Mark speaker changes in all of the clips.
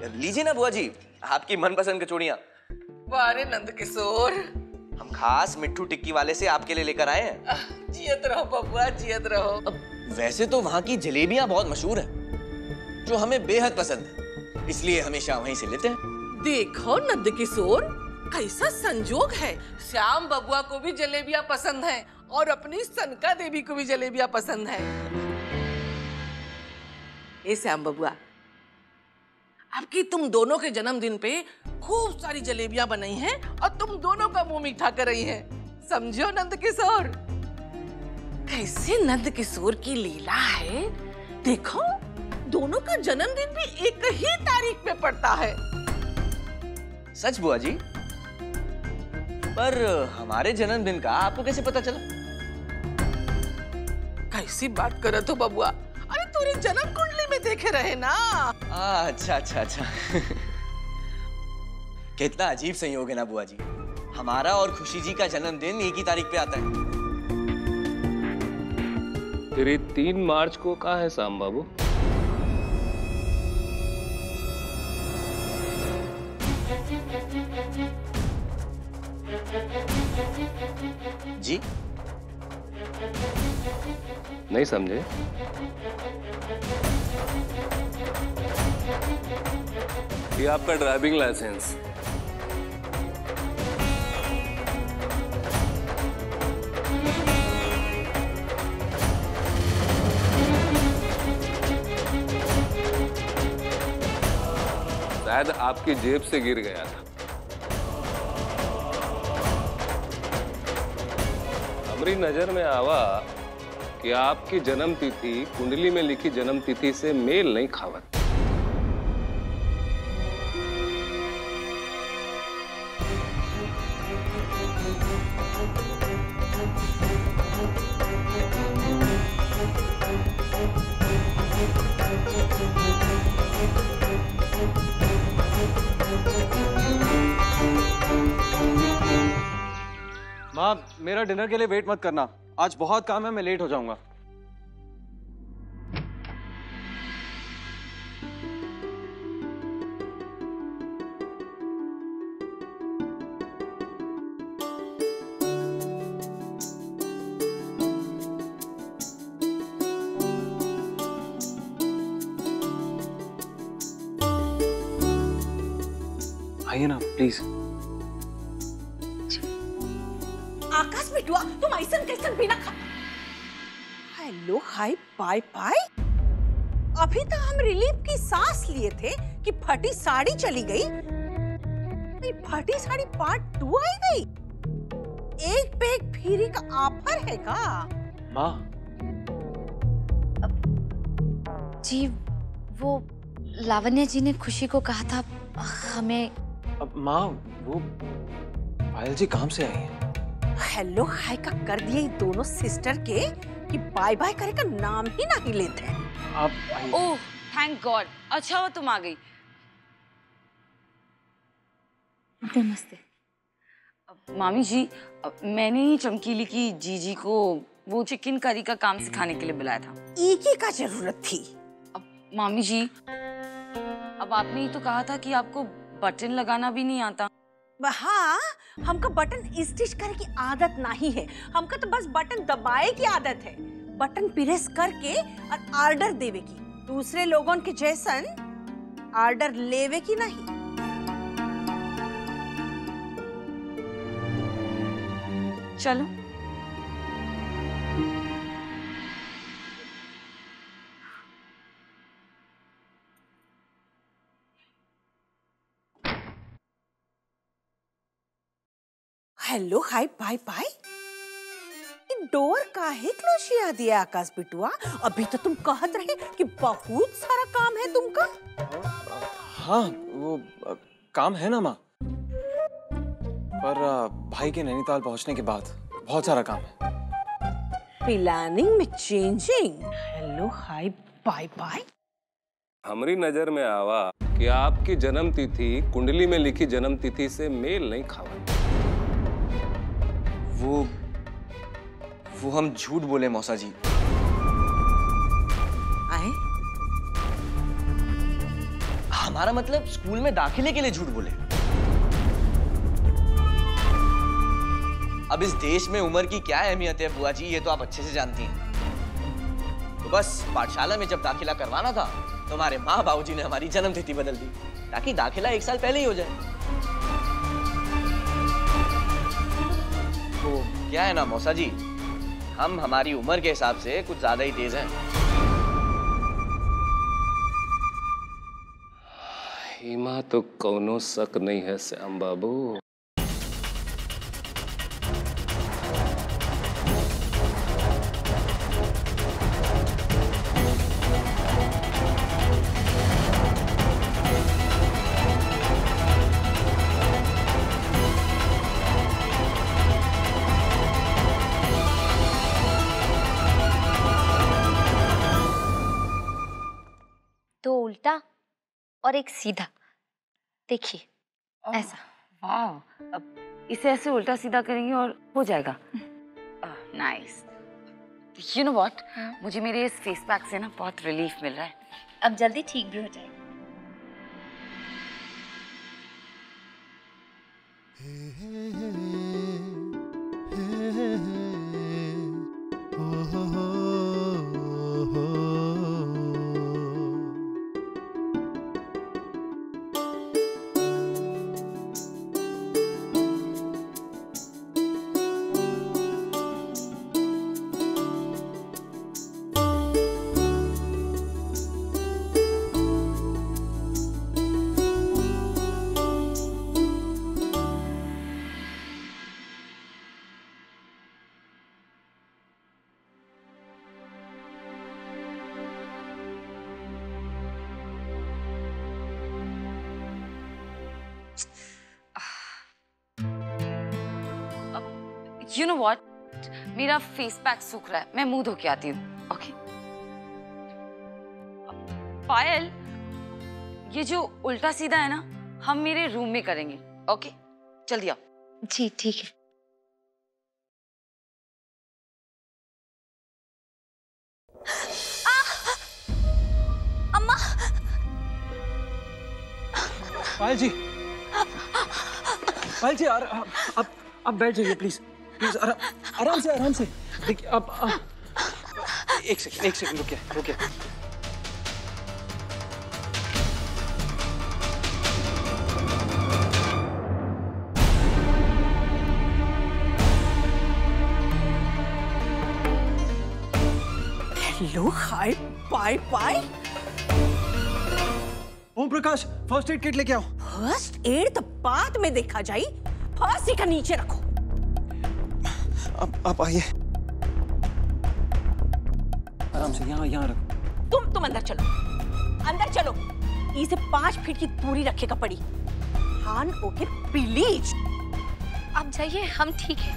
Speaker 1: लीजिए ना बुआ जी, आपकी मनपसंद कचौड़ियाँ।
Speaker 2: वारे नंद किशोर,
Speaker 1: हम खास मिट्ठू टिक्की वाले से आपके लिए लेकर आए हैं।
Speaker 2: जियत रहो बबुआ, जियत रहो।
Speaker 1: वैसे तो वहाँ की जलेबियाँ बहुत मशहूर है, जो हमें बेहद पसंद है, इसलिए हमेशा वहीं से लेते हैं।
Speaker 2: देखो नंद किशोर, कैसा संजोग है, श्याम बबुआ को भी जलेबियाँ पसंद है और अपनी सनका देवी को भी जलेबियाँ पसंद है। ए श्याम बबुआ, आपकी तुम दोनों के जन्मदिन पे खूब सारी जलेबियां बनाई हैं और तुम दोनों का मुंह मीठा कर रही हैं। समझो नंद किशोर, कैसे नंद किशोर की लीला है। देखो, दोनों का जन्मदिन भी एक ही तारीख पे पड़ता है।
Speaker 1: सच बुआ जी? पर हमारे जन्मदिन का आपको कैसे पता चला?
Speaker 2: कैसी बात कर तो बबुआ, अरे तूने जन्म कुंडली में देखे रहे ना।
Speaker 1: अच्छा अच्छा अच्छा। कितना अजीब संयोग है ना बुआ जी, हमारा और खुशी जी का जन्मदिन एक ही तारीख पे आता है।
Speaker 3: तेरी 3 मार्च को कहाँ है श्याम बाबू?
Speaker 1: जी
Speaker 3: नहीं समझे? ये आपका ड्राइविंग लाइसेंस। शायद आपकी जेब से गिर गया था। हमारी नजर में आवा कि आपकी जन्म तिथि कुंडली में लिखी जन्म तिथि से मेल नहीं खावत।
Speaker 4: माँ, मेरा डिनर के लिए वेट मत करना, आज बहुत काम है, मैं लेट हो जाऊंगा। आइए ना प्लीज।
Speaker 2: आकाश बिटुआ, तुम ऐसा कैसन बिना खा। Hello hi bye bye. अभी तक हम रिलीफ की सांस लिए थे कि फटी साड़ी चली गई। नहीं, फटी साड़ी पार्ट 2 आई गई। एक पे एक फ्री का ऑफर है का?
Speaker 4: माँ
Speaker 5: जी, वो लावण्य जी ने खुशी को कहा था हमें।
Speaker 4: अब माँ, वो पायल जी काम से आई हैं।
Speaker 2: हेलो हाय का कर दिए दोनों सिस्टर के कि बाय बाय करे का नाम ही नहीं लेते हैं।
Speaker 4: आप आइए।
Speaker 6: ओह थैंक गॉड, अच्छा हुआ तुम आ गई।
Speaker 5: नमस्ते।
Speaker 6: मामी जी, मैंने ही चमकीली की जीजी को वो चिकन करी का काम सिखाने के लिए बुलाया था।
Speaker 2: एक ही का जरूरत थी।
Speaker 6: मामी जी, अब आपने ही तो कहा था कि आपको बटन लगाना भी नहीं आता।
Speaker 2: हाँ, हमका बटन स्टिच करे की आदत नहीं है, हमका तो बस बटन दबाए की आदत है। बटन प्रेस करके और ऑर्डर देवे की, दूसरे लोगों के जैसन ऑर्डर लेवे की नहीं।
Speaker 6: चलो
Speaker 2: hello hi bye bye. Door काहे क्लोज किया दिया आकाश बिटुआ? अभी तो तुम कहत रहे कि बहुत सारा काम है तुमका।
Speaker 4: हाँ, वो काम है ना माँ, पर भाई के नैनीताल पहुंचने के बाद बहुत सारा काम है।
Speaker 2: प्लानिंग में changing. Hello hi bye bye.
Speaker 3: हमारी नजर में आवा कि आपकी जन्म तिथि कुंडली में लिखी जन्म तिथि से मेल नहीं खावत।
Speaker 1: वो हम झूठ बोले मौसा जी।
Speaker 2: आए?
Speaker 1: हम हमारा मतलब स्कूल में दाखिले के लिए झूठ बोले। अब इस देश में उम्र की क्या अहमियत है बुआ जी, ये तो आप अच्छे से जानती हैं। तो बस पाठशाला में जब दाखिला करवाना था तो हमारे माँ बाबूजी ने हमारी जन्म तिथि बदल दी ताकि दाखिला 1 साल पहले ही हो जाए। तो क्या है ना मौसा जी, हम हमारी उम्र के हिसाब से कुछ ज्यादा ही तेज हैं।
Speaker 3: हिमा तो कौनो शक नहीं है श्याम बाबू।
Speaker 5: दो उल्टा और एक सीधा, देखिए ऐसा।
Speaker 6: वाह, अब इसे ऐसे उल्टा सीधा करेंगे और हो जाएगा। नाइस। यू नो व्हाट, मुझे मेरे इस फेस पैक से ना बहुत रिलीफ मिल रहा है।
Speaker 5: अब जल्दी ठीक भी हो जाएगा।
Speaker 6: यू नो व्हाट, मेरा फेस पैक सूख रहा है, मैं मुंह धो के आती हूँ। ओके पायल, ये जो उल्टा सीधा है ना, हम मेरे रूम में करेंगे। ओके जल्दी आओ।
Speaker 5: जी ठीक है। अम्मा।
Speaker 4: पायल जी, पायल जी, आप बैठ जाइए प्लीज प्लीज। आराम से देखिए। अब एक सेकंड रुकिए।
Speaker 2: Hello, hi, bye.
Speaker 4: Om Prakash, first aid kit लेके आओ।
Speaker 2: फर्स्ट एड तो बाद में देखा जाए, फांसी का नीचे रखो।
Speaker 4: अब आप आइए, आराम से यहाँ रखो।
Speaker 2: तुम अंदर चलो। इसे 5 फीट की दूरी रखेगा पड़ी। हान ओके प्लीज।
Speaker 5: आप जाइए, हम ठीक है।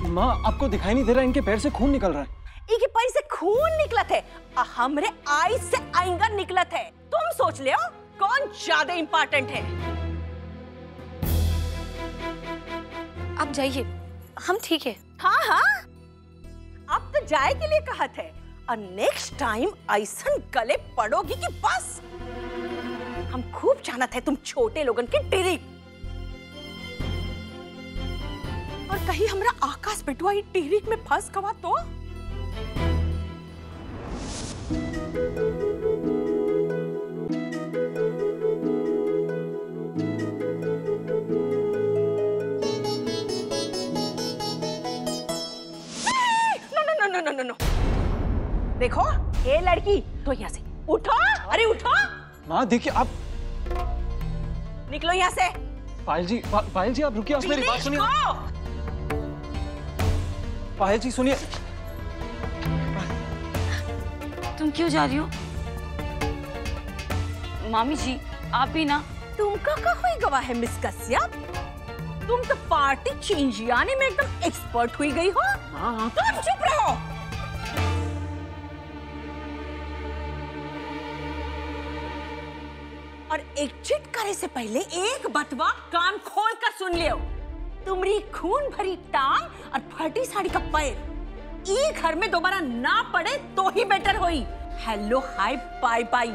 Speaker 4: माँ, आपको दिखाई नहीं दे रहा इनके पैर से खून निकल रहा है।
Speaker 2: इनके पैर से खून निकलत है, हमरे आईज से एंगर निकलत है। तुम सोच ले कौन ज्यादा इंपॉर्टेंट है।
Speaker 5: आप जाइए, हम ठीक है।
Speaker 2: हाँ, अब तो जाए के लिए कहा थे, और नेक्स्ट टाइम ऐसा गले पड़ोगी कि बस। हम खूब जानत है तुम छोटे लोगन के टिरिक। और कहीं हमरा आकाश बेटुआ ही टिरिक में फंस गवा तो। नो। देखो, ये लड़की तो यहाँ से उठो। अरे उठो।
Speaker 4: माँ देखिए, आप
Speaker 2: निकलो यहाँ से।
Speaker 4: पायल जी आप रुकिए, मेरी बात सुनिए। पायल जी सुनिए।
Speaker 6: तुम क्यों जा रही हो? मामी जी आप भी ना।
Speaker 2: तुमका का हुई गवा है मिस कश्यप? तुम तो पार्टी चिंजियाने में एकदम एक्सपर्ट हुई गई हो।
Speaker 4: हाँ।
Speaker 2: तुम चुप रहो। और एग्जिट करे से पहले एक बतवा कान खोल कर सुन लियो। तुम्हारी खून भरी टांग और फटी साड़ी का पैर ई घर में दोबारा ना पड़े तो ही बेटर होई।
Speaker 7: Hello hi bye bye.